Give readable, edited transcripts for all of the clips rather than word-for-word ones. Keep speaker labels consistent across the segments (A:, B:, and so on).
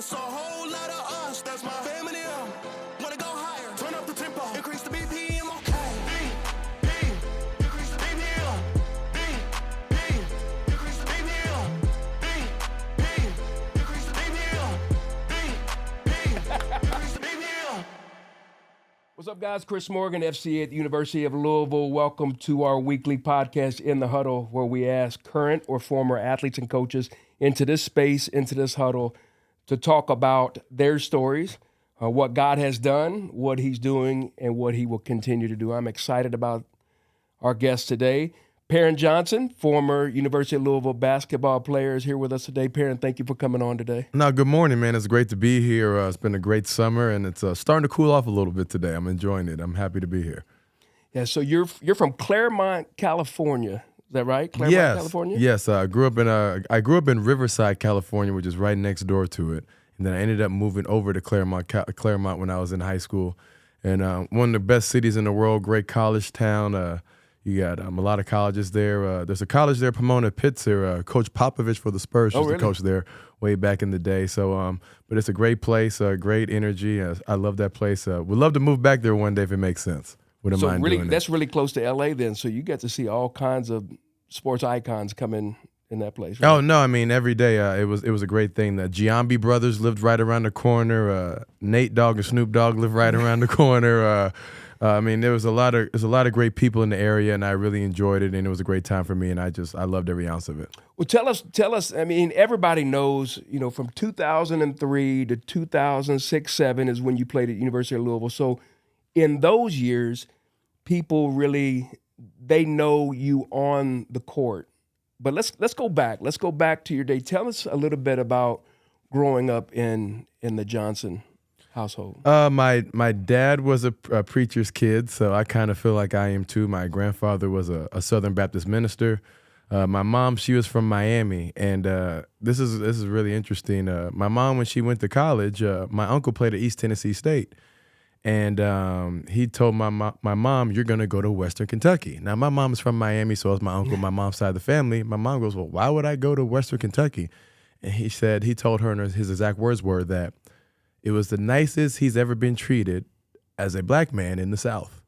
A: It's a whole lot of us, that's my family. Wanna go higher, turn up the tempo, increase the BPM, okay. Increase the BPM. Increase the BPM. Increase the BPM. Increase the BPM.
B: What's up, guys? Chris Morgan, FC at the University of Louisville. Welcome to our weekly podcast, In the Huddle, where we ask current or former athletes and coaches into this space, into this huddle, to talk about their stories, what God has done, what he's doing, and what he will continue to do. I'm excited about our guest today. Perrin Johnson, former University of Louisville basketball player, is here with us today. Perrin, thank you for coming on today.
C: No, good morning, man. It's great to be here. It's been a great summer, and it's starting to cool off a little bit today. I'm enjoying it. I'm happy to be here.
B: Yeah, so you're from Claremont, California. Is that right? Claremont,
C: yes.
B: California?
C: Yes. I grew up in Riverside, California, which is right next door to it. And then I ended up moving over to Claremont when I was in high school. And one of the best cities in the world, great college town. You got a lot of colleges there. There's a college there, Pomona Pitzer. Coach Popovich for the Spurs used to coach there way back in the day. So, but it's a great place, great energy. I love that place. Would love to move back there one day if it makes sense. Wouldn't mind doing
B: that's really close to LA then. So you get to see all kinds of sports icons come in that place. Right?
C: Oh no, I mean every day. It was a great thing. The Giambi brothers lived right around the corner. Nate Dogg and Snoop Dogg lived right around the corner. I mean, there's a lot of great people in the area, and I really enjoyed it, and it was a great time for me, and I loved every ounce of it.
B: Well, tell us. I mean, everybody knows, from 2003 to 2006-07 is when you played at University of Louisville. So, in those years, people really they know you on the court. But let's go back. Let's go back to your day. Tell us a little bit about growing up in the Johnson household.
C: My dad was a preacher's kid, so I kind of feel like I am too. My grandfather was a Southern Baptist minister. My mom, she was from Miami, and this is really interesting. My mom, when she went to college, my uncle played at East Tennessee State, and he told my mom, "You're gonna go to Western Kentucky." Now my mom is from Miami, so is my uncle, my mom's side of the family. My mom goes, "Well, why would I go to Western Kentucky?" And he told her, and his exact words were that it was the nicest he's ever been treated as a black man in the South.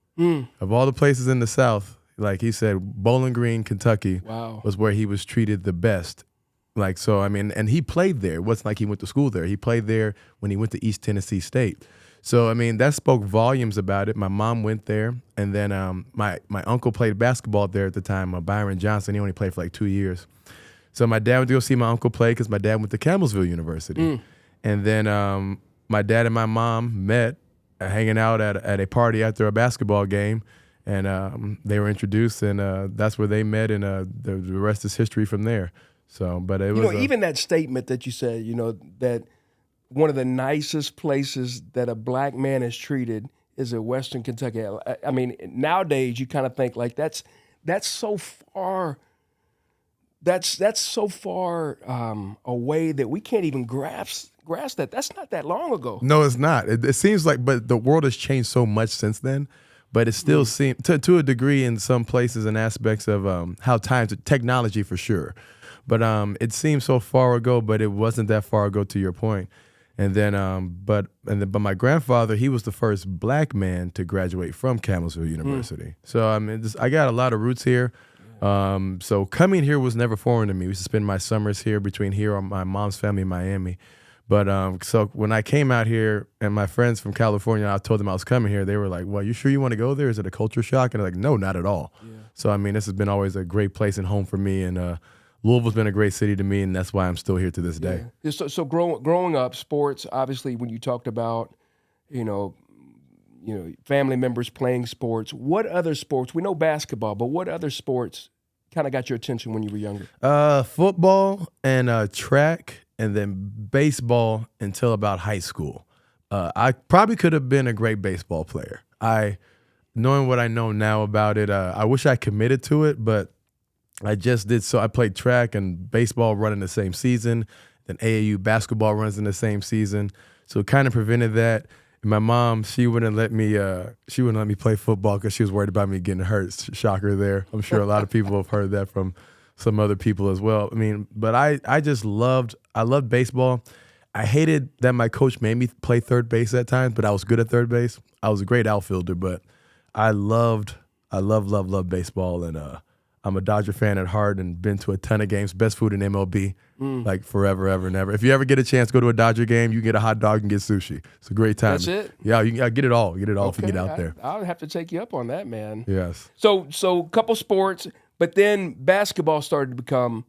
C: Of all the places in the South, like he said, Bowling Green, Kentucky was where he was treated the best. Like, so, I mean, and he played there. It wasn't like he went to school there. He played there when he went to East Tennessee State. So, I mean, that spoke volumes about it. My mom went there, and then my uncle played basketball there at the time, Perrin Johnson. He only played for like 2 years. So my dad went to go see my uncle play because my dad went to Campbellsville University. And then my dad and my mom met hanging out at a party after a basketball game, and they were introduced, and that's where they met, and the rest is history from there. So, but it was
B: even that statement that you said, that one of the nicest places that a black man is treated is at Western Kentucky. I mean, nowadays you kind of think like that's so far. That's so far away that we can't even grasp that. That's not that long ago.
C: No, it's not. It seems like, but the world has changed so much since then. But it still seems, to a degree, in some places and aspects of how technology for sure. But it seems so far ago, but it wasn't that far ago, to your point. And then, but my grandfather, he was the first black man to graduate from Campbellsville University. So I mean, I got a lot of roots here. So coming here was never foreign to me. We used to spend my summers here between here on my mom's family in Miami. But so when I came out here and my friends from California, I told them I was coming here, they were like, "Well, you sure you want to go there? Is it a culture shock?" And I'm like, "No, not at all." Yeah. So, I mean, this has been always a great place and home for me. And Louisville's been a great city to me, and that's why I'm still here to this day.
B: Yeah. So growing up, sports, obviously, when you talked about, family members playing sports, what other sports? We know basketball, but what other sports kind of got your attention when you were younger?
C: Football and track, and then baseball until about high school. I probably could have been a great baseball player. Knowing what I know now about it, I wish I committed to it, but I just did. So I played track and baseball running the same season, then AAU basketball runs in the same season. So it kind of prevented that. And my mom, she wouldn't let me play football because she was worried about me getting hurt. Shocker there. I'm sure a lot of people have heard that from some other people as well. I mean, but I loved baseball. I hated that my coach made me play third base at times, but I was good at third base. I was a great outfielder, but I love baseball, and I'm a Dodger fan at heart and been to a ton of games. Best food in MLB, like forever, ever, and ever. If you ever get a chance to go to a Dodger game, you get a hot dog and get sushi. It's a great time.
B: That's it?
C: Yeah, you can get it all. Get it all if you get out there.
B: I'll have to take you up on that, man.
C: Yes.
B: So couple sports, but then basketball started to become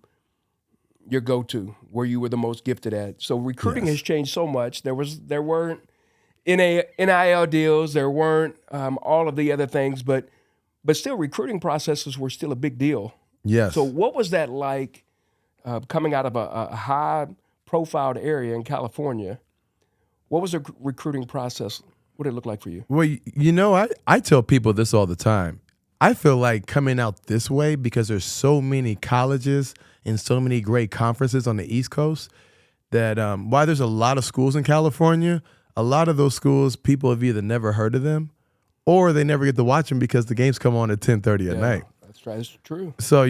B: your go-to, where you were the most gifted at. So recruiting has changed so much. There weren't NIL deals, there weren't all of the other things, but still recruiting processes were still a big deal.
C: Yes.
B: So what was that like coming out of a high-profiled area in California? What was the recruiting process? What did it look like for you?
C: Well, I tell people this all the time. I feel like coming out this way, because there's so many colleges and so many great conferences on the East Coast, that while there's a lot of schools in California, a lot of those schools, people have either never heard of them or they never get to watch them because the games come on at 10:30 at night.
B: That's right. It's true.
C: So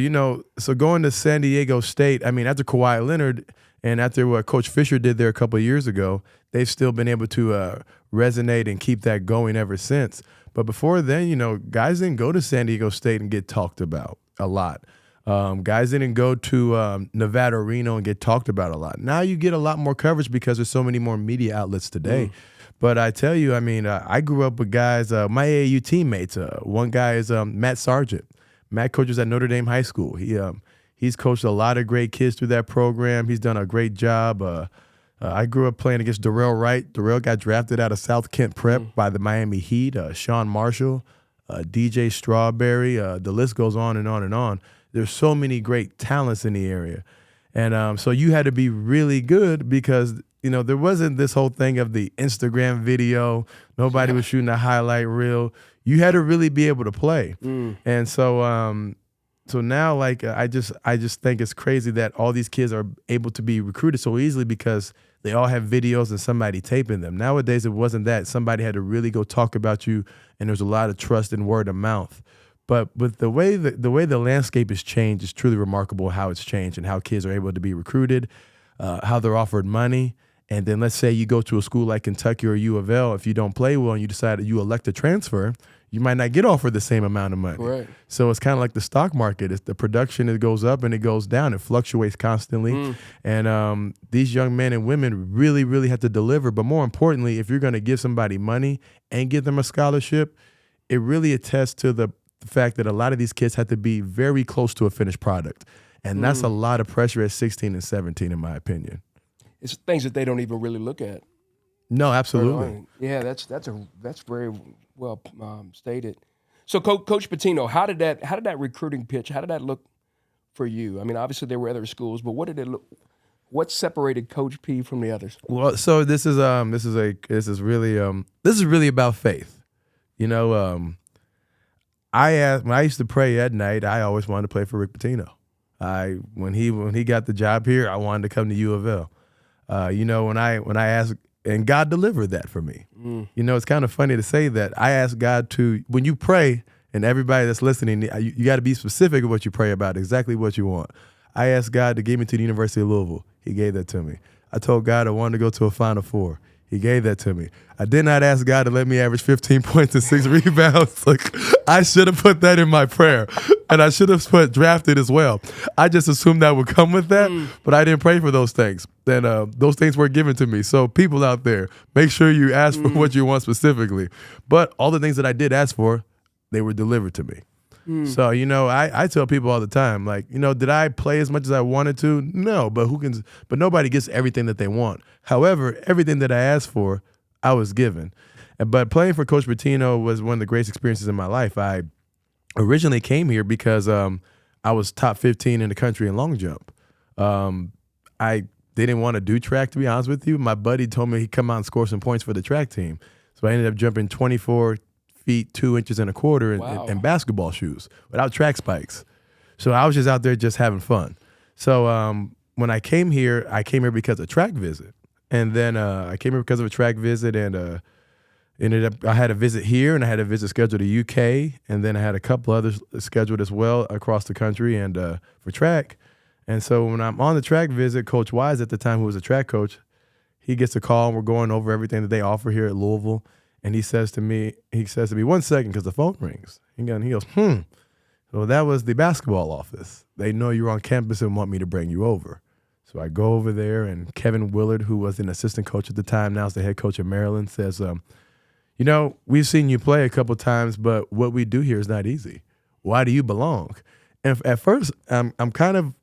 C: going to San Diego State, I mean, after Kawhi Leonard and after what Coach Fisher did there a couple of years ago, they've still been able to resonate and keep that going ever since. But before then, guys didn't go to San Diego State and get talked about a lot. Guys didn't go to Nevada, Reno and get talked about a lot. Now you get a lot more coverage because there's so many more media outlets today. But I tell you, I mean, I grew up with guys, my AAU teammates. One guy is Matt Sargent. Matt coaches at Notre Dame High School. He's coached a lot of great kids through that program. He's done a great job. I grew up playing against Darrell Wright. Darrell got drafted out of South Kent Prep by the Miami Heat. Sean Marshall, DJ Strawberry. The list goes on and on and on. There's so many great talents in the area. And so you had to be really good because, there wasn't this whole thing of the Instagram video. Nobody was shooting a highlight reel. You had to really be able to play. And so now, like, I just think it's crazy that all these kids are able to be recruited so easily because they all have videos and somebody taping them. Nowadays, it wasn't that. Somebody had to really go talk about you, and there's a lot of trust and word of mouth. But with the way the landscape has changed, it's truly remarkable how it's changed and how kids are able to be recruited, how they're offered money. And then let's say you go to a school like Kentucky or U of L. If you don't play well and you decide that you elect to transfer, you might not get offered the same amount of money.
B: Right.
C: So it's kind of like the stock market. It's the production, it goes up and it goes down. It fluctuates constantly. And these young men and women really, really have to deliver. But more importantly, if you're going to give somebody money and give them a scholarship, it really attests to the fact that a lot of these kids have to be very close to a finished product. And that's a lot of pressure at 16 and 17, in my opinion.
B: It's things that they don't even really look at.
C: No, absolutely.
B: Yeah, that's very well stated. So, Coach Pitino, how did that recruiting pitch? How did that look for you? I mean, obviously there were other schools, but what did it look? What separated Coach P from the others?
C: Well, so this is really about faith. When I used to pray at night, I always wanted to play for Rick Pitino. When he got the job here, I wanted to come to U of L. When I asked, and God delivered that for me. It's kind of funny to say that. I asked God to, when you pray, and everybody that's listening, you got to be specific of what you pray about, exactly what you want. I asked God to get me to the University of Louisville. He gave that to me. I told God I wanted to go to a Final Four. He gave that to me. I did not ask God to let me average 15 points and 6 rebounds. Like, I should have put that in my prayer. And I should have put drafted as well. I just assumed that would come with that, but I didn't pray for those things. And those things weren't given to me. So people out there, make sure you ask for what you want specifically. But all the things that I did ask for, they were delivered to me. So, I tell people all the time, like, did I play as much as I wanted to? No, but nobody gets everything that they want. However, everything that I asked for, I was given. But playing for Coach Pitino was one of the greatest experiences in my life. I originally came here because I was top 15 in the country in long jump. I didn't want to do track, to be honest with you. My buddy told me he'd come out and score some points for the track team. So I ended up jumping 24 feet 2 inches and a quarter in basketball shoes without track spikes. So I was just out there just having fun. So when I came here because of track visit. And then I came here because of a track visit and ended up, I had a visit here and I had a visit scheduled to UK. And then I had a couple others scheduled as well across the country and for track. And so when I'm on the track visit, Coach Wise at the time, who was a track coach, he gets a call and we're going over everything that they offer here at Louisville. And he says to me, 1 second, because the phone rings. He goes, So that was the basketball office. They know you're on campus and want me to bring you over. So I go over there, and Kevin Willard, who was an assistant coach at the time, now is the head coach of Maryland, says, we've seen you play a couple times, but what we do here is not easy. Why do you belong? And at first, I'm kind of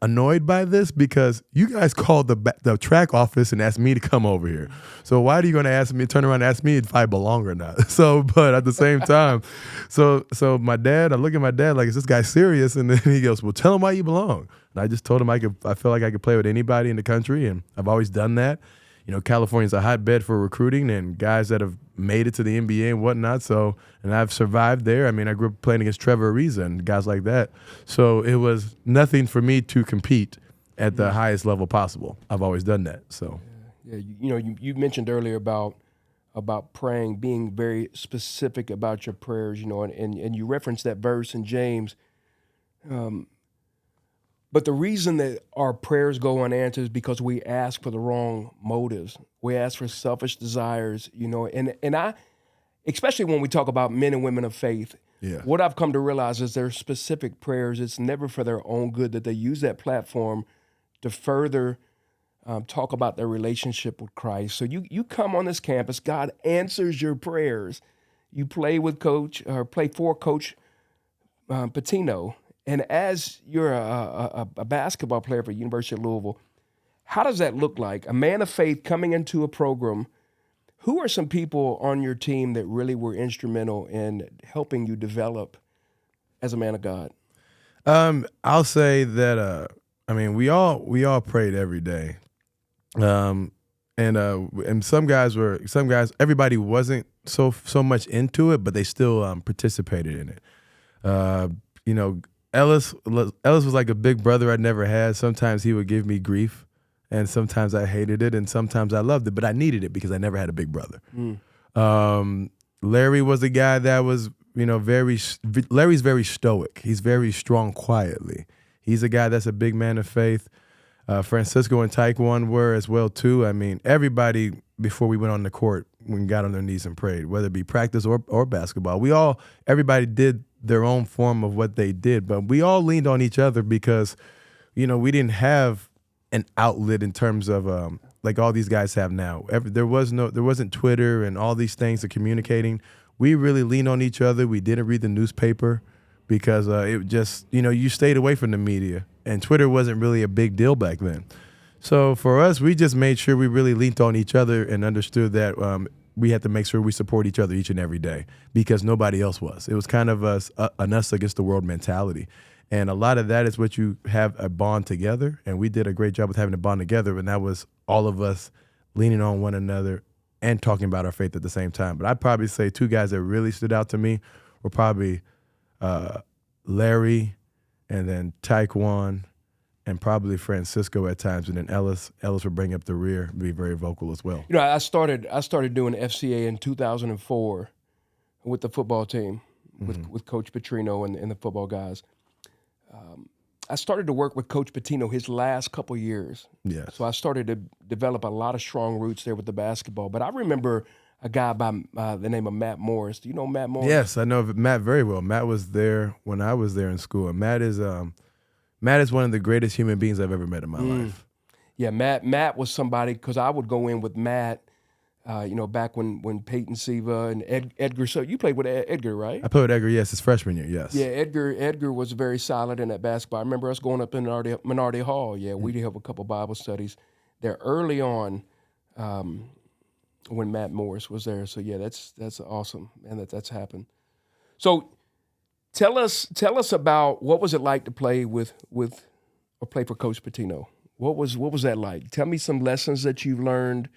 C: annoyed by this because you guys called the track office and asked me to come over here. So why are you going to turn around and ask me if I belong or not? So, but at the same time, so my dad, I look at my dad like, is this guy serious? And then he goes, well, tell him why you belong. And I just told him I feel like I could play with anybody in the country, and I've always done that. California's a hotbed for recruiting and guys that have made it to the NBA and whatnot. So, and I've survived there. I mean, I grew up playing against Trevor Ariza and guys like that. So it was nothing for me to compete at the highest level possible. I've always done that. So,
B: you mentioned earlier about praying, being very specific about your prayers. And you referenced that verse in James. But the reason that our prayers go unanswered is because we ask for the wrong motives. We ask for selfish desires, and I, especially when we talk about men and women of faith, what I've come to realize is their specific prayers, it's never for their own good, that they use that platform to further talk about their relationship with Christ. So you come on this campus, God answers your prayers. You play for Coach Pitino. And as you're a basketball player for University of Louisville, how does that look like? A man of faith coming into a program. Who are some people on your team that really were instrumental in helping you develop as a man of God?
C: I'll say that we all prayed every day, and some guys, everybody wasn't so much into it, but they still participated in it. Ellis was like a big brother I never had. Sometimes he would give me grief, and sometimes I hated it, and sometimes I loved it, but I needed it because I never had a big brother. Larry was a guy that was, Larry's very stoic. He's very strong quietly. He's a guy that's a big man of faith. Francisco and Taekwondo were as well too. I mean, everybody before we went on the court, we got on their knees and prayed, whether it be practice or basketball. Everybody did their own form of what they did, but we all leaned on each other because, we didn't have an outlet in terms of like all these guys have now. There wasn't Twitter and all these things of communicating. We really leaned on each other. We didn't read the newspaper because it just, you stayed away from the media, and Twitter wasn't really a big deal back then. So for us, we just made sure we really leaned on each other and understood that we had to make sure we support each other each and every day because nobody else was. It was kind of an us against the world mentality. And a lot of that is what you have a bond together. And we did a great job with having a bond together. And that was all of us leaning on one another and talking about our faith at the same time. But I'd probably say two guys that really stood out to me were probably Larry and then Taekwondo and probably Francisco at times, and then Ellis would bring up the rear and be very vocal as well.
B: I started doing FCA in 2004 with the football team, with Coach Petrino and the football guys. I started to work with Coach Pitino his last couple years.
C: Yes.
B: So I started to develop a lot of strong roots there with the basketball. But I remember a guy by the name of Matt Morris. Do you know Matt Morris?
C: Yes, I know Matt very well. Matt was there when I was there in school. And Matt is one of the greatest human beings I've ever met in my life.
B: Yeah, Matt was somebody, because I would go in with Matt, back when Peyton Siva and Edgar. So you played with Edgar, right?
C: I played with Edgar, yes, his freshman year, yes.
B: Yeah, Edgar was very solid in that basketball. I remember us going up in Minority Hall. Yeah, we did have a couple Bible studies there early on when Matt Morris was there. So yeah, that's awesome, and that's happened. So tell us about what was it like to play play for Coach Pitino. What was that like? Tell me some lessons that you've learned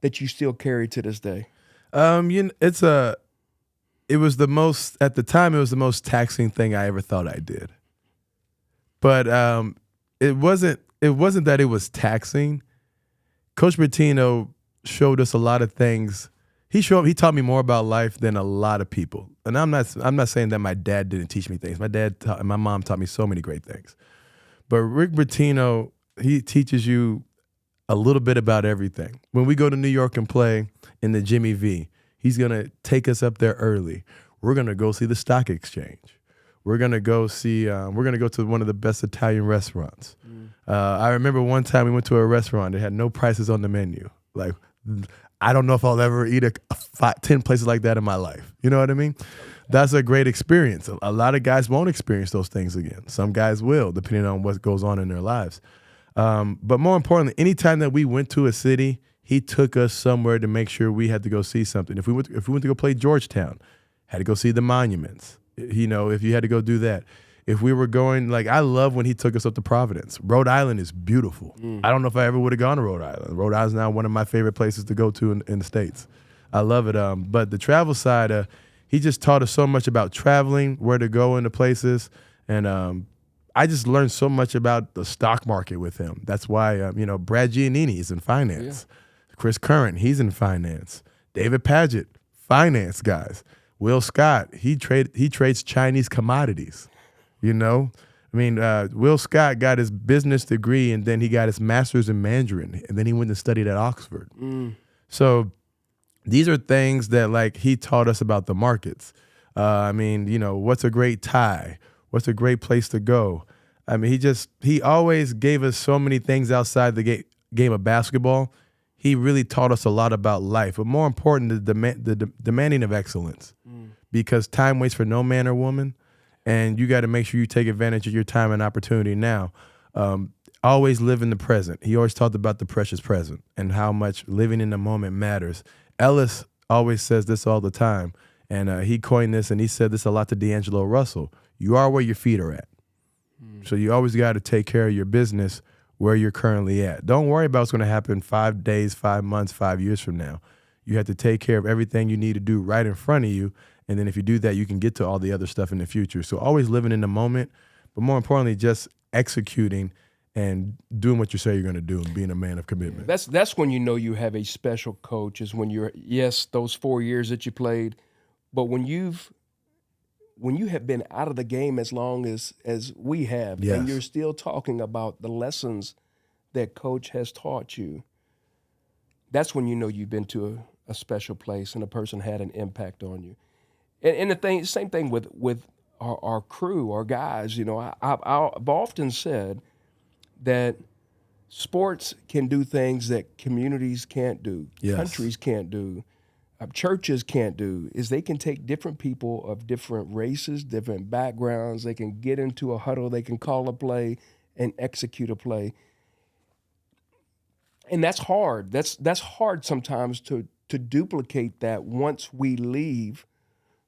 B: that you still carry to this day.
C: It was the most, at the time, it was the most taxing thing I ever thought I did. But it wasn't that it was taxing. Coach Pitino showed us a lot of things. He taught me more about life than a lot of people. And I'm not saying that my dad didn't teach me things. My mom taught me so many great things. But Rick Pitino, he teaches you a little bit about everything. When we go to New York and play in the Jimmy V, he's going to take us up there early. We're going to go see the stock exchange. We're going to go to one of the best Italian restaurants. I remember one time we went to a restaurant that had no prices on the menu. Like, I don't know if I'll ever eat 10 places like that in my life. You know what I mean? That's a great experience. A lot of guys won't experience those things again. Some guys will, depending on what goes on in their lives. But more importantly, anytime that we went to a city, he took us somewhere to make sure we had to go see something. If we went to go play Georgetown, had to go see the monuments. You know, if you had to go do that. If we were going, like, I love when he took us up to Providence. Rhode Island is beautiful. I don't know if I ever would have gone to Rhode Island. Rhode Island is now one of my favorite places to go to in the States. I love it. But the travel side, he just taught us so much about traveling, where to go into places. And I just learned so much about the stock market with him. That's why, Brad Giannini is in finance. Yeah. Chris Curran, he's in finance. David Paget, finance guys. Will Scott, he trades Chinese commodities. You know, I mean, Will Scott got his business degree and then he got his master's in Mandarin and then he went and studied at Oxford. So these are things that, like, he taught us about the markets. What's a great tie? What's a great place to go? I mean, he always gave us so many things outside the game of basketball. He really taught us a lot about life, but more important, the demanding of excellence, because time waits for no man or woman. And you got to make sure you take advantage of your time and opportunity now. Always live in the present. He always talked about the precious present and how much living in the moment matters. Ellis always says this all the time, and he coined this, and he said this a lot to D'Angelo Russell. You are where your feet are at. So you always got to take care of your business where you're currently at. Don't worry about what's going to happen 5 days, 5 months, 5 years from now. You have to take care of everything you need to do right in front of you. And then if you do that, you can get to all the other stuff in the future. So always living in the moment, but more importantly, just executing and doing what you say you're going to do and being a man of commitment.
B: That's when you know you have a special coach, is when you're, yes, those 4 years that you played, but when you have been out of the game as long as we have,
C: yes,
B: and you're still talking about the lessons that coach has taught you, that's when you know you've been to a special place and a person had an impact on you. And the same thing with our crew, our guys. You know, I've often said that sports can do things that communities can't do,
C: yes,
B: countries can't do, churches can't do, is they can take different people of different races, different backgrounds, they can get into a huddle, they can call a play and execute a play. And that's hard. That's hard sometimes to duplicate that once we leave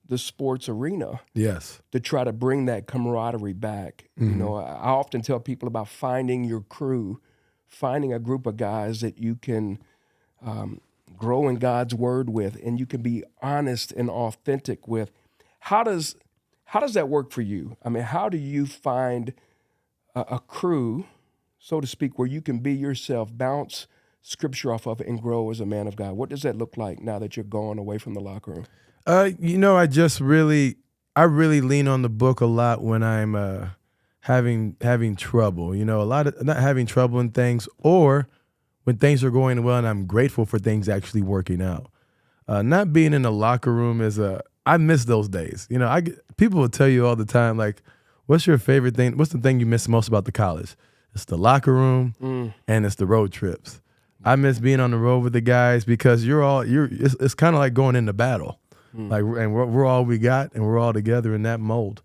B: the sports arena.
C: Yes.
B: To try to bring that camaraderie back. You know, I often tell people about finding your crew, finding a group of guys that you can grow in God's word with, and you can be honest and authentic with. How does that work for you? I mean, how do you find a crew, so to speak, where you can be yourself, bounce scripture off of it, and grow as a man of God? What does that look like now that you're going away from the locker room?
C: I really lean on the book a lot when I'm having trouble. You know, not having trouble in things, or when things are going well and I'm grateful for things actually working out. Not being in the locker room I miss those days. You know, people will tell you all the time, like, what's your favorite thing? What's the thing you miss most about the college? It's the locker room and it's the road trips. I miss being on the road with the guys because it's kind of like going into battle. Like, and we're all we got, and we're all together in that mold.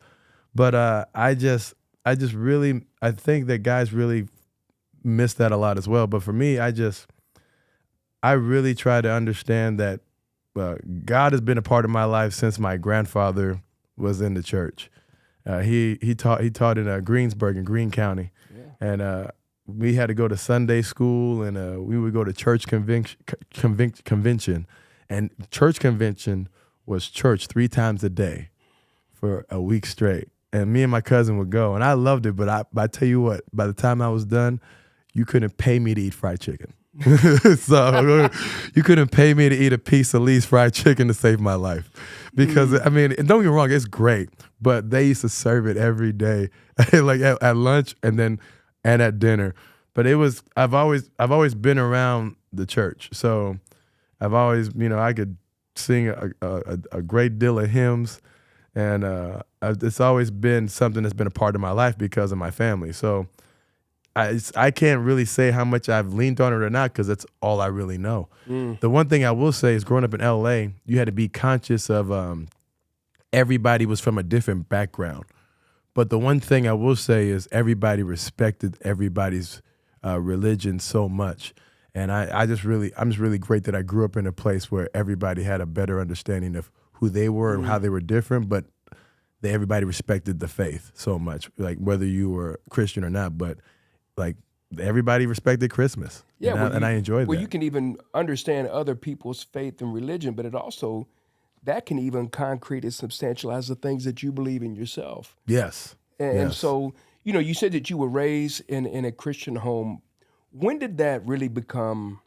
C: But I think that guys really miss that a lot as well. But for me, I really try to understand that God has been a part of my life since my grandfather was in the church. He taught in Greensburg in Greene County, and we had to go to Sunday school, and we would go to church convention, and church convention was church 3 times a day for a week straight. And me and my cousin would go, and I loved it. But I tell you what, by the time I was done, you couldn't pay me to eat fried chicken. So you couldn't pay me to eat a piece of Lee's fried chicken to save my life. Because, I mean, don't get me wrong, it's great. But they used to serve it every day, like at lunch and at dinner. But I've always been around the church. So I've always, I could sing a great deal of hymns, and it's always been something that's been a part of my life because of my family. So I can't really say how much I've leaned on it or not because that's all I really know. The one thing I will say is growing up in LA, you had to be conscious of everybody was from a different background. But the one thing I will say is everybody respected everybody's religion so much. And I'm just really great that I grew up in a place where everybody had a better understanding of who they were and how they were different, but everybody respected the faith so much, like whether you were Christian or not, but like everybody respected Christmas.
B: Yeah,
C: and I enjoyed that.
B: Well, you can even understand other people's faith and religion, but it also, that can even concrete and substantialize the things that you believe in yourself.
C: Yes.
B: And so, you said that you were raised in a Christian home. When did that really become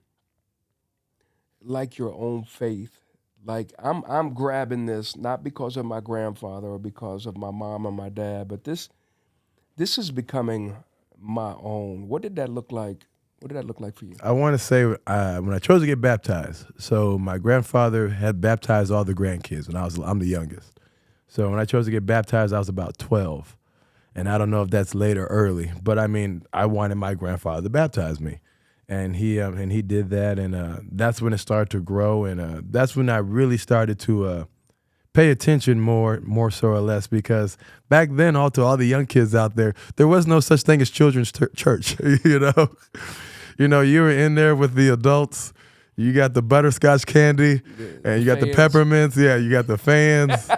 B: like your own faith? Like I'm grabbing this not because of my grandfather or because of my mom or my dad, but this is becoming my own. What did that look like? What did that look like for you?
C: I want to say when I chose to get baptized, so my grandfather had baptized all the grandkids when I'm the youngest. So when I chose to get baptized, I was about 12. And I don't know if that's late or early, but I mean, I wanted my grandfather to baptize me. And he did that, and that's when it started to grow, and that's when I really started to pay attention more so or less, because back then, to all the young kids out there was no such thing as children's church. You were in there with the adults. You got the butterscotch candy, and you got the peppermints. Yeah, you got the fans.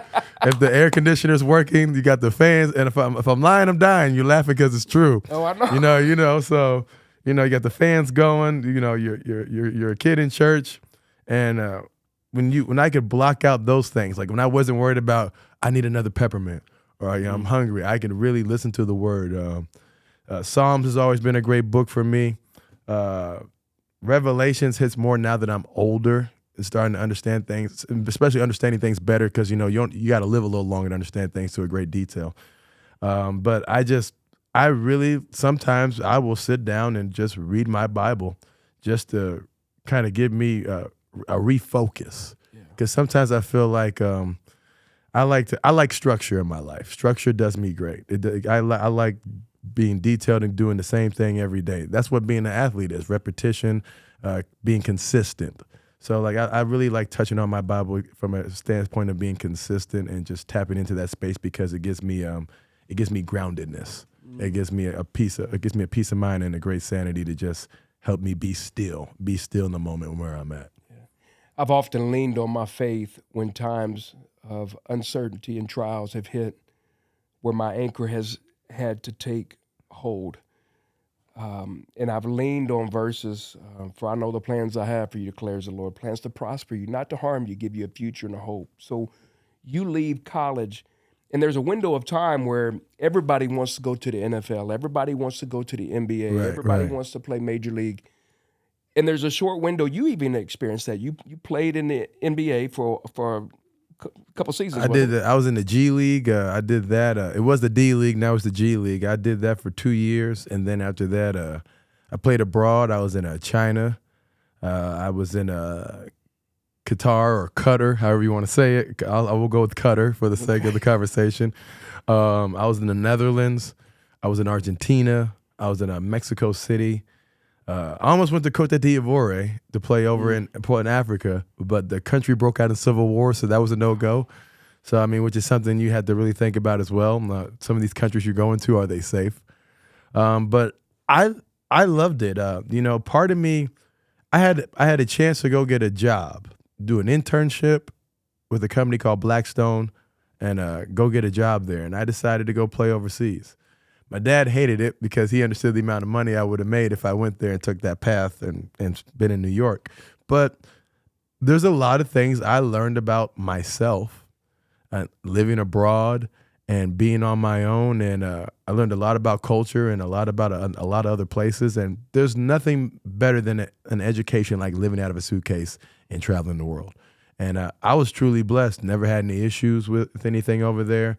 C: If the air conditioner's working, you got the fans. And if I'm lying, I'm dying. You're laughing because it's true.
B: Oh, I know.
C: So you got the fans going. You're a kid in church, and when I could block out those things, like when I wasn't worried about I need another peppermint or I'm hungry, I could really listen to the word. Psalms has always been a great book for me. Revelations hits more now that I'm older and starting to understand things, especially understanding things better, because you got to live a little longer to understand things to a great detail. But I really sometimes I will sit down and just read my Bible just to kind of give me a refocus, because sometimes I feel like I like structure in my life. Structure does me great. I like being detailed and doing the same thing every day. That's what being an athlete is: repetition, being consistent. So like I really like touching on my Bible from a standpoint of being consistent and just tapping into that space, because it gives me groundedness. It gives me a peace of mind and a great sanity to just help me be still in the moment where I'm at.
B: Yeah. I've often leaned on my faith when times of uncertainty and trials have hit, where my anchor has had to take hold. And I've leaned on verses, for I know the plans I have for you, declares the Lord, plans to prosper you, not to harm you, give you a future and a hope. So you leave college, and there's a window of time where everybody wants to go to the NFL, everybody wants to go to the NBA, everybody wants to play Major League. And there's a short window. You even experienced that. You played in the NBA for a couple seasons.
C: I did that. I was in the G League. I did that. It was the D League. Now it's the G League. I did that for 2 years, and then after that, I played abroad. I was in China. I was in Qatar or Qatar, however you want to say it. I will go with Qatar for the sake of the conversation. I was in the Netherlands. I was in Argentina. I was in Mexico City. I almost went to Cote d'Ivoire to play over in Africa, but the country broke out in civil war, so that was a no-go. So, I mean, which is something you had to really think about as well. Some of these countries you're going to, are they safe? But I loved it. Part of me, I had a chance to go get a job, do an internship with a company called Blackstone, and go get a job there. And I decided to go play overseas. My dad hated it because he understood the amount of money I would have made if I went there and took that path and been in New York. But there's a lot of things I learned about myself, living abroad and being on my own. And I learned a lot about culture and a lot about a lot of other places. And there's nothing better than an education like living out of a suitcase and traveling the world. And I was truly blessed. Never had any issues with anything over there.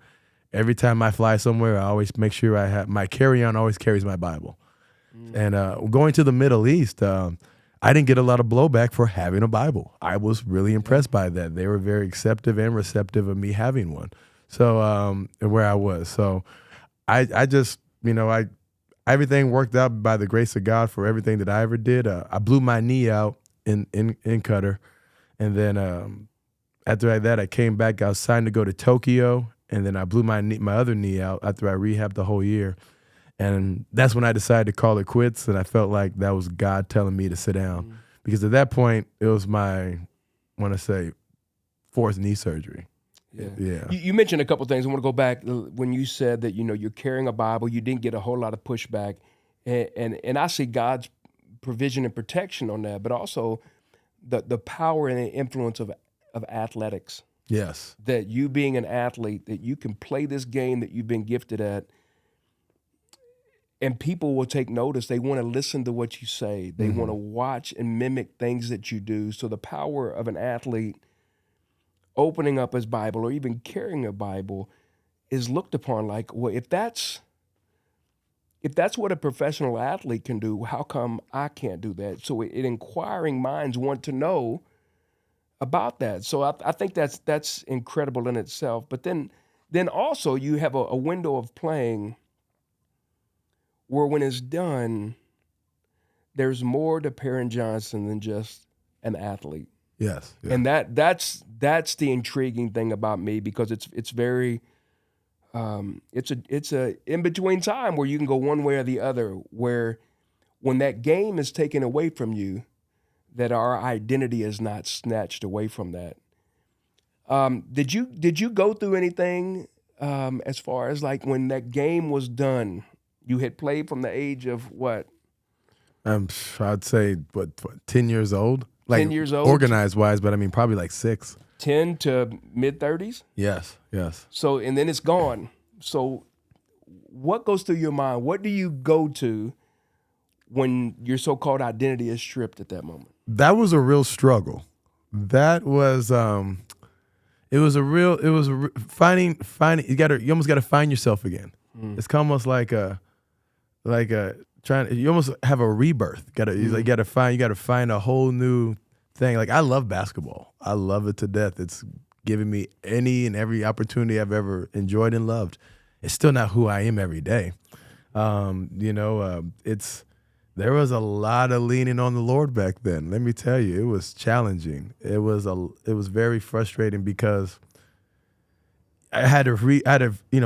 C: Every time I fly somewhere, I always make sure I have my carry-on always carries my Bible. And going to the Middle East, I didn't get a lot of blowback for having a Bible. I was really impressed by that. They were very acceptive and receptive of me having one. So where I was. So I just, everything worked out by the grace of God for everything that I ever did. I blew my knee out in Qatar. And then after that, I came back. I was signed to go to Tokyo. And then I blew my other knee out after I rehabbed the whole year. And that's when I decided to call it quits. And I felt like that was God telling me to sit down. Because at that point, it was my, I want to say, fourth knee surgery. Yeah.
B: You mentioned a couple things. I want to go back when you said that, you're carrying a Bible. You didn't get a whole lot of pushback. And I see God's provision and protection on that, but also the power and the influence of athletics.
C: Yes.
B: That you being an athlete, that you can play this game that you've been gifted at, and people will take notice. They want to listen to what you say. They want to watch and mimic things that you do. So the power of an athlete opening up his Bible or even carrying a Bible is looked upon like, well, if that's what a professional athlete can do, how come I can't do that? So inquiring minds want to know about that. So I think that's incredible in itself. But then also you have a window of playing where when it's done, there's more to Perrin Johnson than just an athlete.
C: Yes. Yeah.
B: And that's the intriguing thing about me, because it's very it's a in between time where you can go one way or the other, where when that game is taken away from you, that our identity is not snatched away from that. Did you go through anything as far as like when that game was done? You had played from the age of what?
C: I'd say what 10 years old. Like
B: 10 years old?
C: Organized wise, but I mean probably like 6.
B: 10 to mid-30s?
C: Yes.
B: So, and then it's gone. So what goes through your mind? What do you go to when your so-called identity is stripped at that moment?
C: That was a real struggle. That was finding you almost got to find yourself again. It's almost like you almost have a rebirth. You got to find a whole new thing. Like, I love basketball. I love it to death. It's given me any and every opportunity I've ever enjoyed and loved. It's still not who I am every day. There was a lot of leaning on the Lord back then. Let me tell you, it was challenging. It was very frustrating because I had to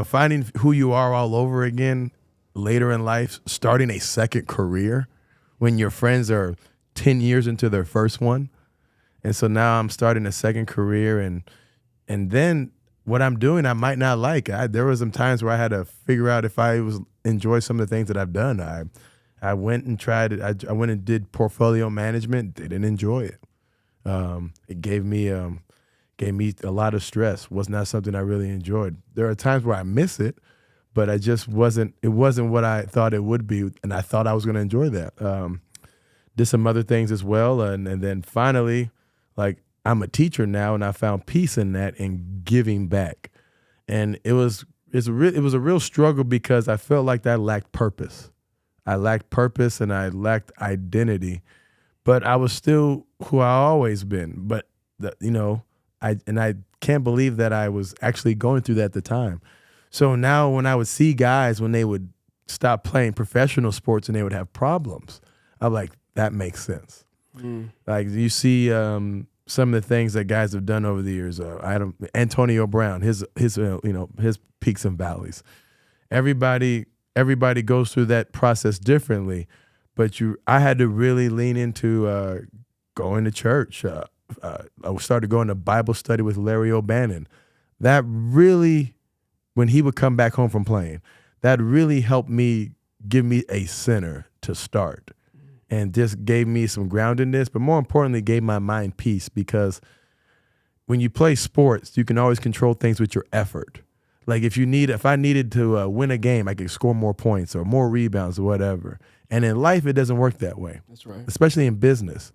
C: finding who you are all over again later in life, starting a second career when your friends are 10 years into their first one. And so now I'm starting a second career, and then what I'm doing I might not like. There was some times where I had to figure out if I enjoy some of the things that I've done. I went and tried it. I went and did portfolio management. Didn't enjoy it. It gave me a lot of stress. Was not something I really enjoyed. There are times where I miss it, but it wasn't what I thought it would be, and I thought I was going to enjoy that. Did some other things as well, and then finally, like, I'm a teacher now, and I found peace in that and giving back. And it was a real struggle because I felt like I lacked purpose. I lacked purpose and I lacked identity, but I was still who I always been. But I can't believe that I was actually going through that at the time. So now when I would see guys, when they would stop playing professional sports and they would have problems, I'm like, that makes sense. Like, you see some of the things that guys have done over the years. Antonio Brown, his peaks and valleys. Everybody goes through that process differently, but I had to really lean into going to church. I started going to Bible study with Larry O'Bannon. That really, when he would come back home from playing, that really helped me, give me a center to start, and just gave me some groundedness, but more importantly, gave my mind peace, because when you play sports, you can always control things with your effort. Like, if I needed to win a game, I could score more points or more rebounds or whatever. And in life, it doesn't work that way.
B: That's right.
C: Especially in business.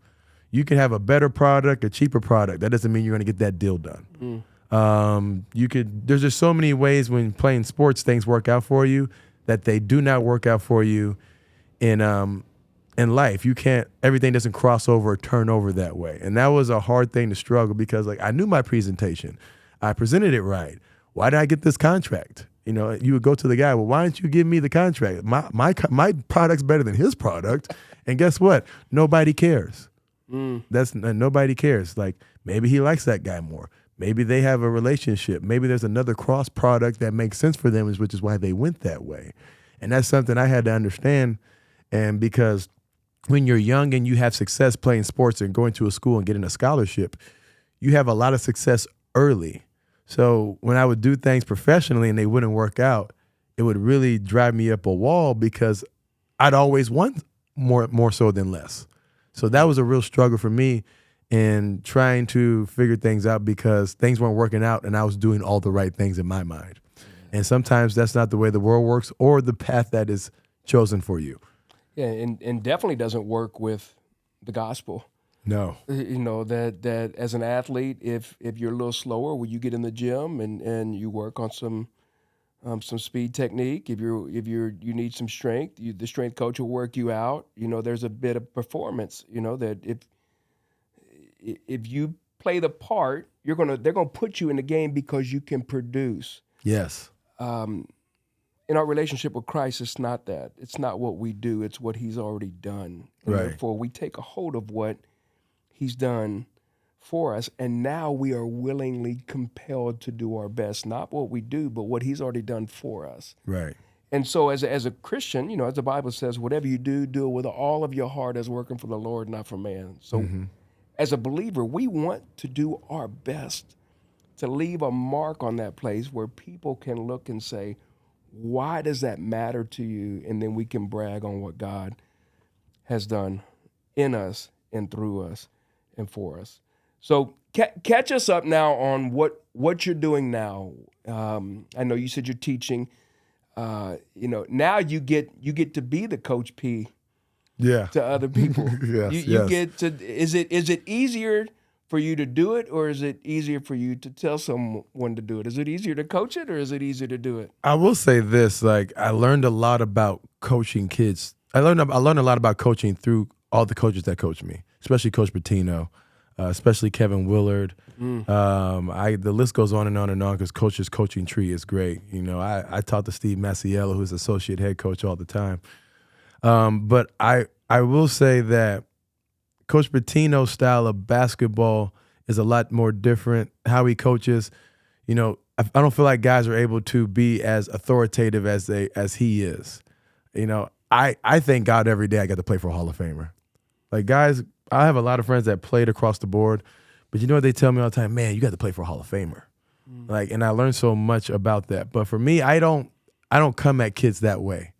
C: You can have a better product, a cheaper product. That doesn't mean you're going to get that deal done. There's just so many ways when playing sports, things work out for you that they do not work out for you in life. Everything doesn't cross over or turn over that way. And that was a hard thing to struggle because like I knew my presentation. I presented it right. Why did I get this contract? You would go to the guy, well, why didn't you give me the contract? My product's better than his product. And guess what? Nobody cares. Nobody cares. Like maybe he likes that guy more. Maybe they have a relationship. Maybe there's another cross product that makes sense for them, which is why they went that way. And that's something I had to understand. And because when you're young and you have success playing sports and going to a school and getting a scholarship, you have a lot of success early. So when I would do things professionally and they wouldn't work out, it would really drive me up a wall because I'd always want more so than less. So that was a real struggle for me in trying to figure things out because things weren't working out and I was doing all the right things in my mind. And sometimes that's not the way the world works or the path that is chosen for you.
B: Yeah, and definitely doesn't work with the gospel.
C: No.
B: That as an athlete, if you're a little slower, will you get in the gym and you work on some speed technique? If you need some strength, the strength coach will work you out. There's a bit of performance. That if you play the part, they're gonna put you in the game because you can produce.
C: Yes.
B: In our relationship with Christ, it's not that. It's not what we do. It's what He's already done. And
C: right.
B: Therefore, we take a hold of what He's done for us, and now we are willingly compelled to do our best, not what we do, but what He's already done for us.
C: Right.
B: And so as a Christian, as the Bible says, whatever you do, do it with all of your heart as working for the Lord, not for man. So as a believer, we want to do our best to leave a mark on that place where people can look and say, why does that matter to you? And then we can brag on what God has done in us and through us and for us. So catch us up now on what you're doing now. I know you said you're teaching. Now you get to be the Coach P.
C: Yeah.
B: To other people.
C: Yes.
B: You get to. Is it easier for you to do it, or is it easier for you to tell someone to do it? Is it easier to coach it, or is it easier to do it?
C: I will say this: like I learned a lot about coaching kids. I learned a lot about coaching through all the coaches that coached me, especially Coach Bettino, especially Kevin Willard. The list goes on and on and on because Coach's coaching tree is great. I talk to Steve Masiello, who's associate head coach, all the time. But I will say that Coach Bettino's style of basketball is a lot more different. How he coaches, I don't feel like guys are able to be as authoritative as he is. I thank God every day I got to play for a Hall of Famer. Like guys, I have a lot of friends that played across the board, but you know what they tell me all the time? Man, you got to play for a Hall of Famer. And I learned so much about that. But for me, I don't come at kids that way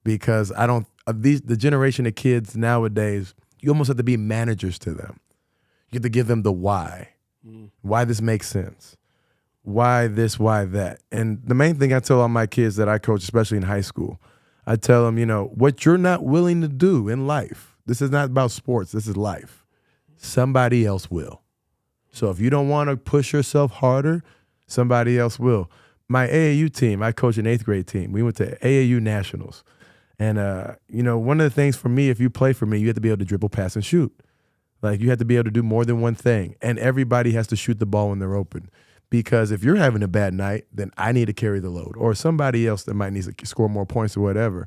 C: because the generation of kids nowadays, you almost have to be managers to them. You have to give them the why. Why this makes sense. Why this, why that. And the main thing I tell all my kids that I coach, especially in high school, I tell them, what you're not willing to do in life, this is not about sports, this is life. Somebody else will. So if you don't want to push yourself harder, somebody else will. My AAU team, I coach an 8th grade team. We went to AAU Nationals. And, one of the things for me, if you play for me, you have to be able to dribble, pass, and shoot. Like, you have to be able to do more than one thing. And everybody has to shoot the ball when they're open. Because if you're having a bad night, then I need to carry the load. Or somebody else that might need to score more points or whatever.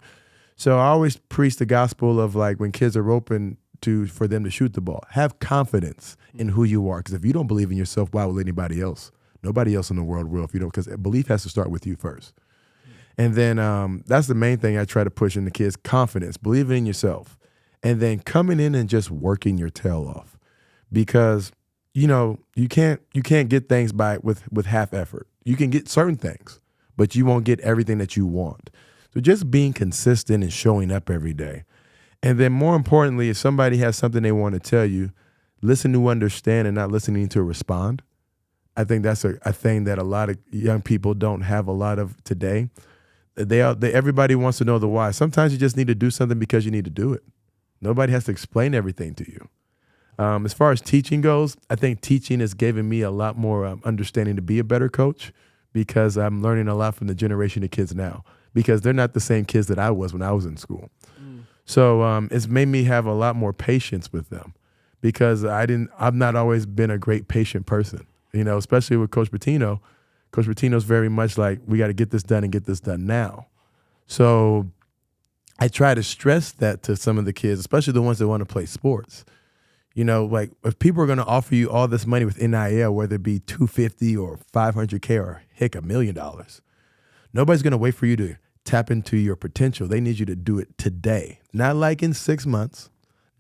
C: So I always preach the gospel of, like, when kids are open for them to shoot the ball, have confidence in who you are. Because if you don't believe in yourself, why will anybody else? Nobody else in the world will if you don't. Because belief has to start with you first. And then that's the main thing I try to push in the kids, confidence, believing in yourself. And then coming in and just working your tail off. Because, you can't get things with half effort. You can get certain things, but you won't get everything that you want. So just being consistent and showing up every day. And then more importantly, if somebody has something they want to tell you, listen to understand and not listening to respond. I think that's a thing that a lot of young people don't have a lot of today. Everybody wants to know the why. Sometimes you just need to do something because you need to do it. Nobody has to explain everything to you. As far as teaching goes, I think teaching has given me a lot more understanding to be a better coach because I'm learning a lot from the generation of kids now because they're not the same kids that I was when I was in school. So it's made me have a lot more patience with them because I've not always been a great patient person, especially with Coach Pitino. Coach Pitino's very much like, we got to get this done and get this done now. So I try to stress that to some of the kids, especially the ones that want to play sports. Like if people are going to offer you all this money with NIL, whether it be $250 or $500K or heck, $1 million, nobody's going to wait for you to tap into your potential. They need you to do it today. Not like in 6 months,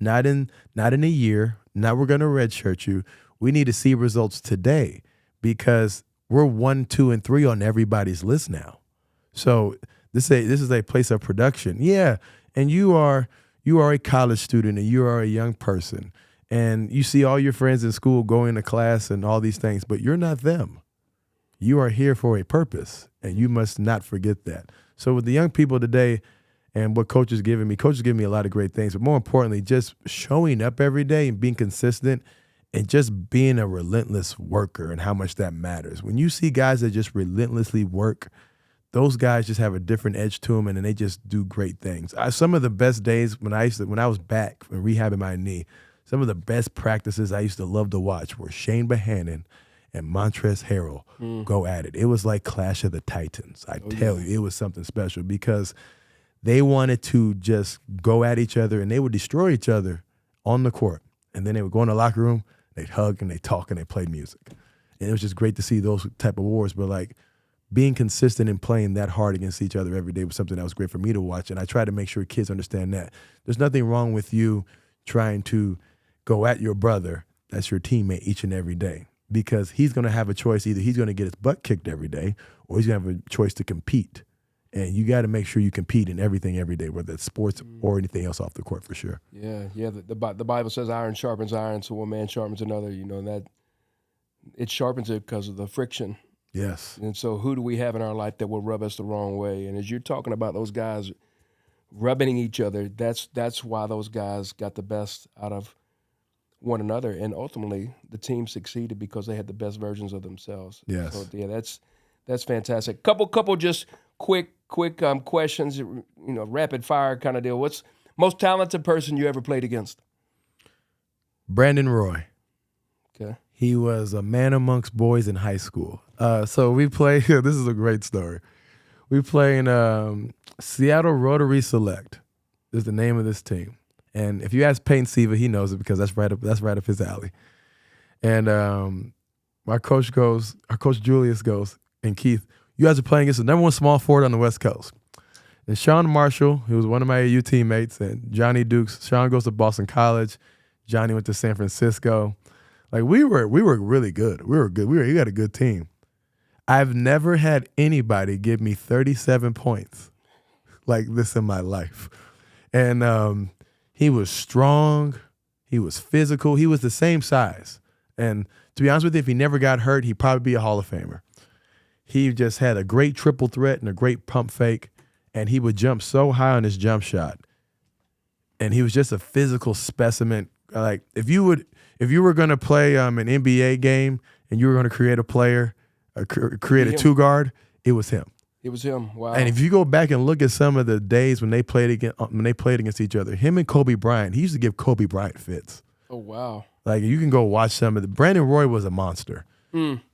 C: not in a year, not we're going to redshirt you. We need to see results today because we're 1, 2, and 3 on everybody's list now. So this is a place of production. Yeah, and you are a college student and you are a young person. And you see all your friends in school going to class and all these things, but you're not them. You are here for a purpose, and you must not forget that. So with the young people today and what coaches giving me a lot of great things, but more importantly, just showing up every day and being consistent and just being a relentless worker and how much that matters. When you see guys that just relentlessly work, those guys just have a different edge to them, and then they just do great things. Some of the best days when I was back and rehabbing my knee, some of the best practices I used to love to watch were Shane Bohannon and Montrezl Harrell go at it. It was like Clash of the Titans. I tell you, it was something special because they wanted to just go at each other, and they would destroy each other on the court. And then they would go in the locker room, they'd hug and they'd talk and they'd play music. And it was just great to see those type of wars. But like being consistent and playing that hard against each other every day was something that was great for me to watch. And I try to make sure kids understand that. There's nothing wrong with you trying to go at your brother that's your teammate each and every day because he's going to have a choice. Either he's going to get his butt kicked every day or he's going to have a choice to compete. And you got to make sure you compete in everything every day, whether it's sports or anything else off the court for sure.
B: Yeah. The Bible says iron sharpens iron, so one man sharpens another. That it sharpens it because of the friction.
C: Yes.
B: And so who do we have in our life that will rub us the wrong way? And as you're talking about those guys rubbing each other, that's why those guys got the best out of one another, and ultimately the team succeeded because they had the best versions of themselves.
C: Yes.
B: So yeah, that's fantastic. Couple just quick questions, rapid fire kind of deal. What's most talented person you ever played against?
C: Brandon Roy.
B: Okay.
C: He was a man amongst boys in high school. So we play. This is a great story. We play in Seattle Rotary Select. Is the name of this team. And if you ask Peyton Siva, he knows it because that's right up his alley. And our coach Julius goes, and Keith, you guys are playing against the number one small forward on the West Coast. And Sean Marshall, who was one of my AU teammates, and Johnny Dukes. Sean goes to Boston College. Johnny went to San Francisco. Like we were really good. We were good. We got a good team. I've never had anybody give me 37 points like this in my life. And he was strong. He was physical. He was the same size. And to be honest with you, if he never got hurt, he'd probably be a Hall of Famer. He just had a great triple threat and a great pump fake, and he would jump so high on his jump shot. And he was just a physical specimen. Like if you were going to play an NBA game and you were going to create a player, create a two guard, it was him.
B: It was him. Wow.
C: And if you go back and look at some of the days when they played against each other, him and Kobe Bryant, he used to give Kobe Bryant fits.
B: Oh wow.
C: Like you can go watch some of the. Brandon Roy was a monster.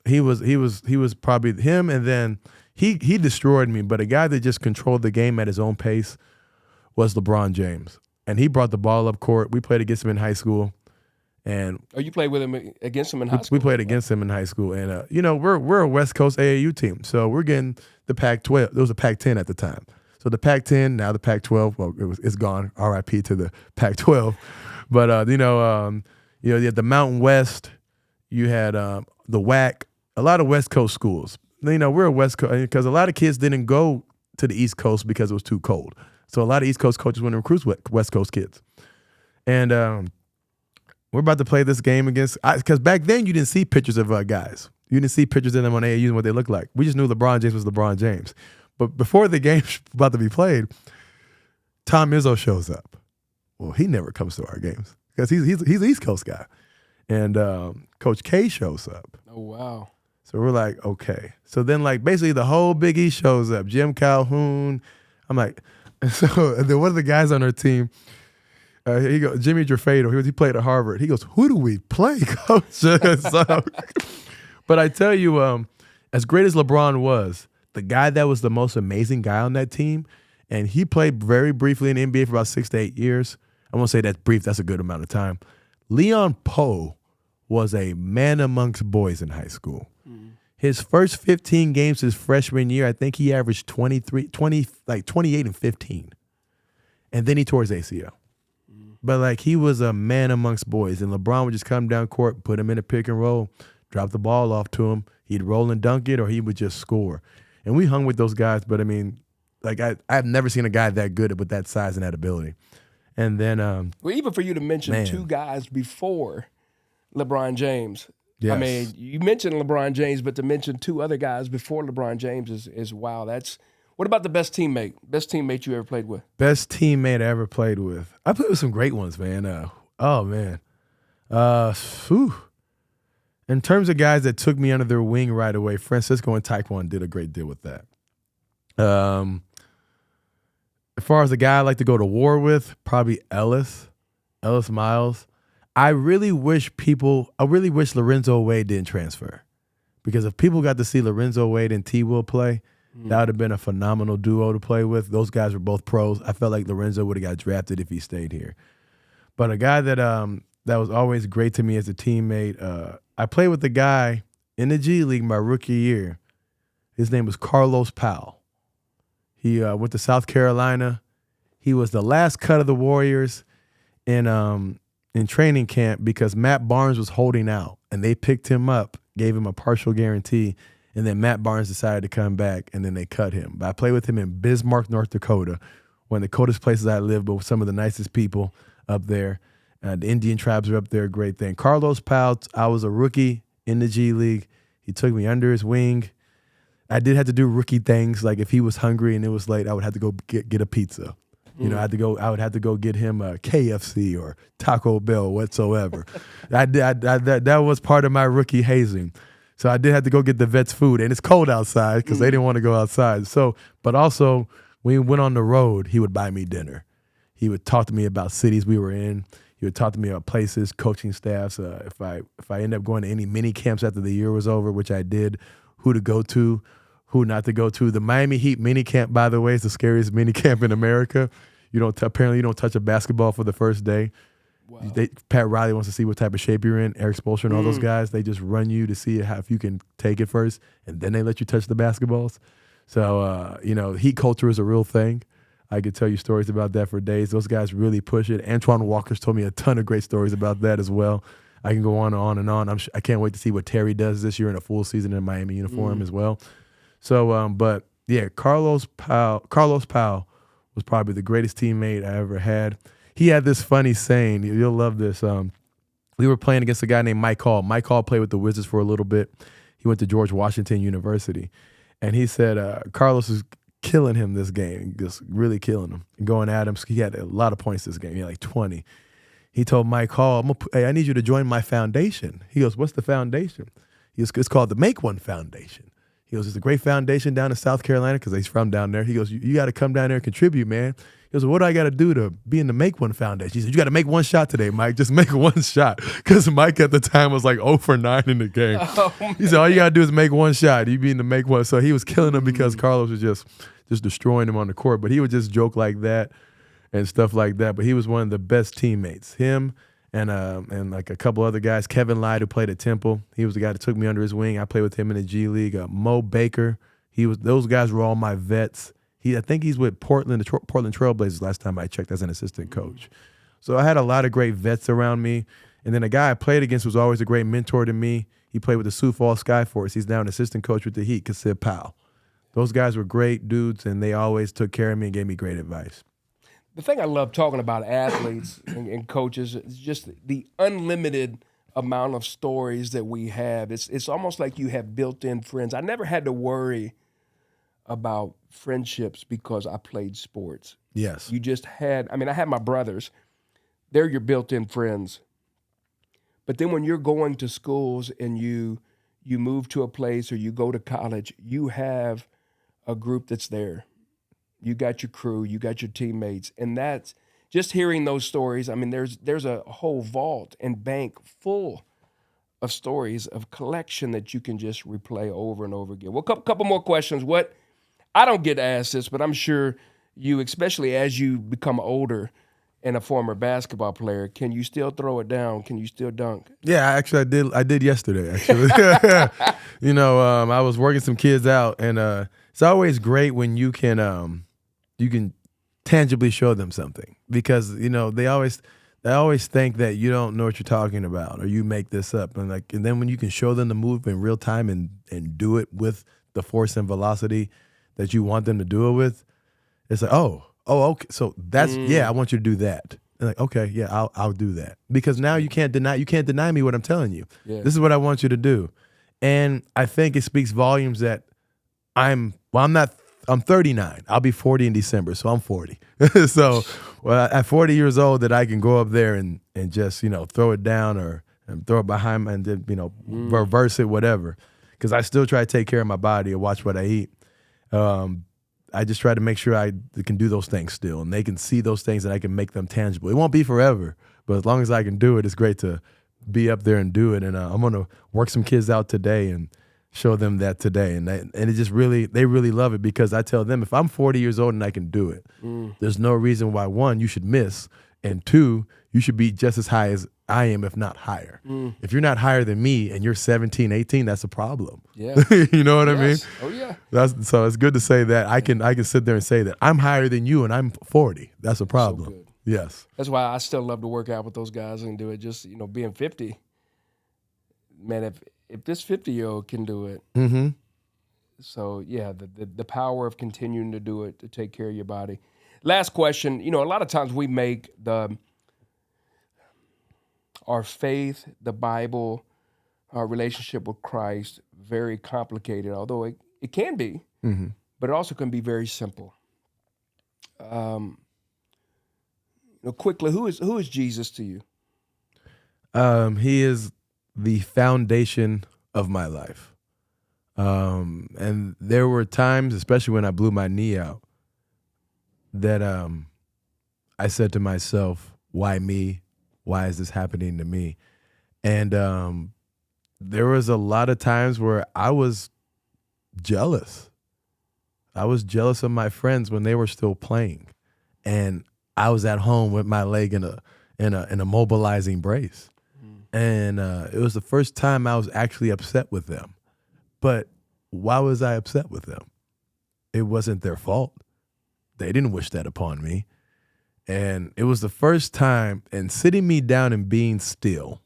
C: He was probably him, and then he destroyed me. But a guy that just controlled the game at his own pace was LeBron James, and he brought the ball up court. We played against him in high school, and
B: you played with him against him in high school.
C: We played against him in high school, and we're a West Coast AAU team, so we're getting the Pac-12. There was a Pac-10 at the time, so the Pac-10 now the Pac-12. Well, it's gone. RIP to the Pac-12, but you had the Mountain West. You had the WAC, a lot of West Coast schools. We're a West Coast because a lot of kids didn't go to the East Coast because it was too cold. So a lot of East Coast coaches went to recruit West Coast kids, and we're about to play this game against because back then you didn't see pictures of guys. You didn't see pictures of them on AAU and what they looked like. We just knew LeBron James was LeBron James. But before the game's about to be played, Tom Izzo shows up. Well, he never comes to our games because he's an East Coast guy. And Coach K shows up.
B: Oh, wow.
C: So we're like, okay. So then, basically the whole Big East shows up. Jim Calhoun. I'm like, And so and then one of the guys on our team, he goes, Jimmy Drafado, he played at Harvard. He goes, who do we play, coach? So, but I tell you, as great as LeBron was, the guy that was the most amazing guy on that team, and he played very briefly in the NBA for about 6 to 8 years. I won't say that's brief. That's a good amount of time. Leon Poe was a man amongst boys in high school. His first 15 games his freshman year, I think he averaged 28 and 15. And then he tore his ACL. But like he was a man amongst boys, and LeBron would just come down court, put him in a pick and roll, drop the ball off to him. He'd roll and dunk it, or he would just score. And we hung with those guys, but I mean, like I've never seen a guy that good with that size and that ability. And then,
B: well, even for you to mention two guys before LeBron James.
C: Yes.
B: I mean, you mentioned LeBron James, but to mention two other guys before LeBron James is wow. What about the best teammate? Best teammate you ever played with?
C: Best teammate I ever played with. I played with some great ones, man. Oh man. In terms of guys that took me under their wing right away, Francisco and Taekwon did a great deal with that. As far as the guy I like to go to war with, probably Ellis Miles. I really wish Lorenzo Wade didn't transfer, because if people got to see Lorenzo Wade and T. Will play, that would have been a phenomenal duo to play with. Those guys were both pros. I felt like Lorenzo would have got drafted if he stayed here. But a guy that was always great to me as a teammate, I played with a guy in the G League my rookie year. His name was Carlos Powell. He went to South Carolina. He was the last cut of the Warriors in training camp because Matt Barnes was holding out, and they picked him up, gave him a partial guarantee, and then Matt Barnes decided to come back, and then they cut him. But I played with him in Bismarck, North Dakota, one of the coldest places I lived, but with some of the nicest people up there. The Indian tribes are up there, great thing. Carlos Powell, I was a rookie in the G League. He took me under his wing. I did have to do rookie things, like if he was hungry and it was late, I would have to go get a pizza. You know, I would have to go get him a KFC or Taco Bell whatsoever. That was part of my rookie hazing. So I did have to go get the vets food, and it's cold outside because they didn't want to go outside. So, but also when we went on the road, he would buy me dinner. He would talk to me about cities we were in. He would talk to me about places, coaching staffs. If I end up going to any mini camps after the year was over, which I did, who to go to, who not to go to. The Miami Heat mini camp, by the way, is the scariest mini camp in America. Apparently you don't touch a basketball for the first day. Wow. Pat Riley wants to see what type of shape you're in. Eric Spoelstra and all those guys, they just run you to see if you can take it first, and then they let you touch the basketballs. So, heat culture is a real thing. I could tell you stories about that for days. Those guys really push it. Antoine Walker's told me a ton of great stories about that as well. I can go on and on and on. I can't wait to see what Terry does this year in a full season in a Miami uniform as well. So, but yeah, Carlos Powell was probably the greatest teammate I ever had. He had this funny saying. You'll love this. We were playing against a guy named Mike Hall. Mike Hall played with the Wizards for a little bit. He went to George Washington University. And he said Carlos was killing him this game, just really killing him, and going at him. He had a lot of points this game. He had like 20. He told Mike Hall, hey, I need you to join my foundation. He goes, what's the foundation? He goes, it's called the Make One Foundation. He goes, it's a great foundation down in South Carolina because he's from down there. He goes, you got to come down there and contribute, man. He goes, what do I got to do to be in the Make One Foundation? He said, you got to make one shot today, Mike. Just make one shot. Because Mike at the time was like 0 for 9 in the game. He said, all you got to do is make one shot. You be in the Make One. So he was killing him because Carlos was just destroying him on the court. But he would just joke like that and stuff like that. But he was one of the best teammates. Him and like a couple other guys. Kevin Lyde, who played at Temple. He was the guy that took me under his wing. I played with him in the G League. Mo Baker. Those guys were all my vets. I think he's with Portland Trailblazers last time I checked as an assistant coach. So I had a lot of great vets around me. And then a guy I played against was always a great mentor to me. He played with the Sioux Falls Skyforce. He's now an assistant coach with the Heat, Kasib Powell. Those guys were great dudes, and they always took care of me and gave me great advice.
B: The thing I love talking about athletes and coaches is just the unlimited amount of stories that we have. It's almost like you have built-in friends. I never had to worry about friendships because I played sports.
C: Yes.
B: You just had, I had my brothers. They're your built-in friends. But then when you're going to schools and you move to a place or you go to college, you have a group that's there. you got your crew, you got your teammates, and that's just hearing those stories. I mean, there's a whole vault and bank full of stories of collection that you can just replay over and over again. Well, couple more questions. What I don't get asked this, but I'm sure you, especially as you become older and a former basketball player, can you still throw it down? Can you still dunk?
C: Yeah, actually, I did yesterday. Actually, I was working some kids out, and it's always great when you can tangibly show them something, because they always think that you don't know what you're talking about or you make this up, and then when you can show them the move in real time and do it with the force and velocity that you want them to do it with, it's like, oh, okay, so that's I want you to do that. And like, okay, yeah, I'll do that, because now you can't deny me what I'm telling you.
B: Yeah.
C: This is what I want you to do, and I think it speaks volumes that I'm 39. I'll be 40 in December, so I'm 40. So at 40 years old, that I can go up there and just throw it down and throw it behind and then reverse it, whatever. Because I still try to take care of my body and watch what I eat. I just try to make sure I can do those things still, and they can see those things and I can make them tangible. It won't be forever, but as long as I can do it, it's great to be up there and do it. And I'm gonna work some kids out today and show them that today, and it just they really love it, because I tell them, if I'm 40 years old and I can do it, there's no reason why, one, you should miss, and two, you should be just as high as I am, if not higher. If you're not higher than me and you're 17, 18, that's a problem.
B: Yeah.
C: You know what I mean?
B: Oh yeah.
C: So it's good to say that I can sit there and say that I'm higher than you and I'm 40. That's a problem.
B: good.
C: Yes.
B: That's why I still love to work out with those guys and do it. Just being 50, man. If this 50-year-old can do it, so yeah, the power of continuing to do it, to take care of your body. Last question. A lot of times we make our faith, the Bible, our relationship with Christ very complicated, although it can be, but it also can be very simple. Quickly, who is Jesus to you?
C: He is the foundation of my life. And there were times, especially when I blew my knee out, that I said to myself, why me? Why is this happening to me? And there was a lot of times where I was jealous. I was jealous of my friends when they were still playing, and I was at home with my leg in a mobilizing brace. And it was the first time I was actually upset with them. But why was I upset with them? It wasn't their fault. They didn't wish that upon me. And it was the first time, and sitting me down and being still,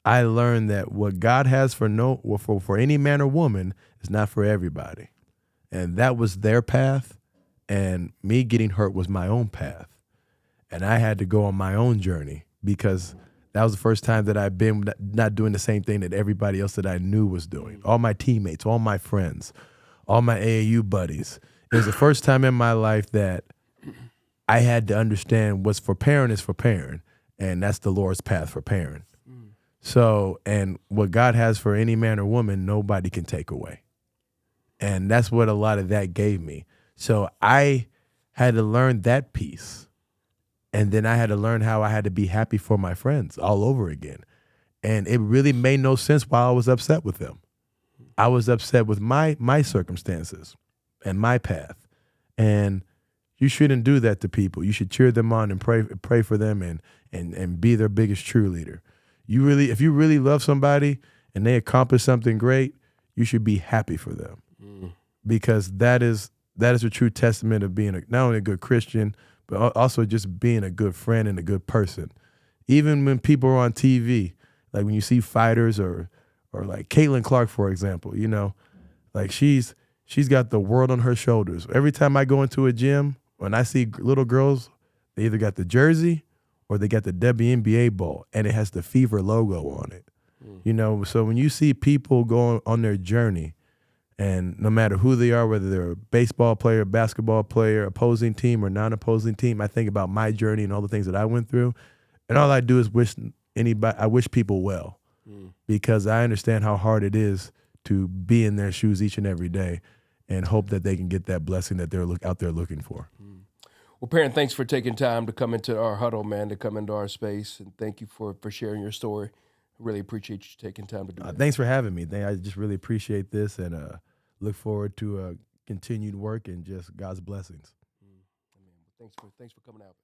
C: I learned that what God has for any man or woman is not for everybody. And that was their path, and me getting hurt was my own path. And I had to go on my own journey, because that was the first time that I've been not doing the same thing that everybody else that I knew was doing. All my teammates, all my friends, all my AAU buddies. It was the first time in my life that I had to understand what's for Perrin is for Perrin, and that's the Lord's path for Perrin. So, and what God has for any man or woman, nobody can take away. And that's what a lot of that gave me. So I had to learn that piece. And then I had to learn how I had to be happy for my friends all over again. And it really made no sense why I was upset with them. I was upset with my circumstances and my path. And you shouldn't do that to people. You should cheer them on and pray for them and be their biggest cheerleader. If you really love somebody and they accomplish something great, you should be happy for them. Because that is a true testament of being not only a good Christian, but also just being a good friend and a good person. Even when people are on TV, like when you see fighters or like Caitlin Clark, for example, like she's got the world on her shoulders. Every time I go into a gym, when I see little girls, they either got the jersey or they got the WNBA ball, and it has the Fever logo on it. So when you see people going on their journey, and no matter who they are, whether they're a baseball player, basketball player, opposing team or non-opposing team, I think about my journey and all the things that I went through. And all I do is wish people well, because I understand how hard it is to be in their shoes each and every day. and hope that they can get that blessing that they're out there looking for.
B: Well, Perrin, thanks for taking time to come into our huddle, man, to come into our space, and thank you for sharing your story. Really appreciate you taking time to do that.
C: Thanks for having me. I just really appreciate this and look forward to continued work and just God's blessings.
B: Thanks for coming out.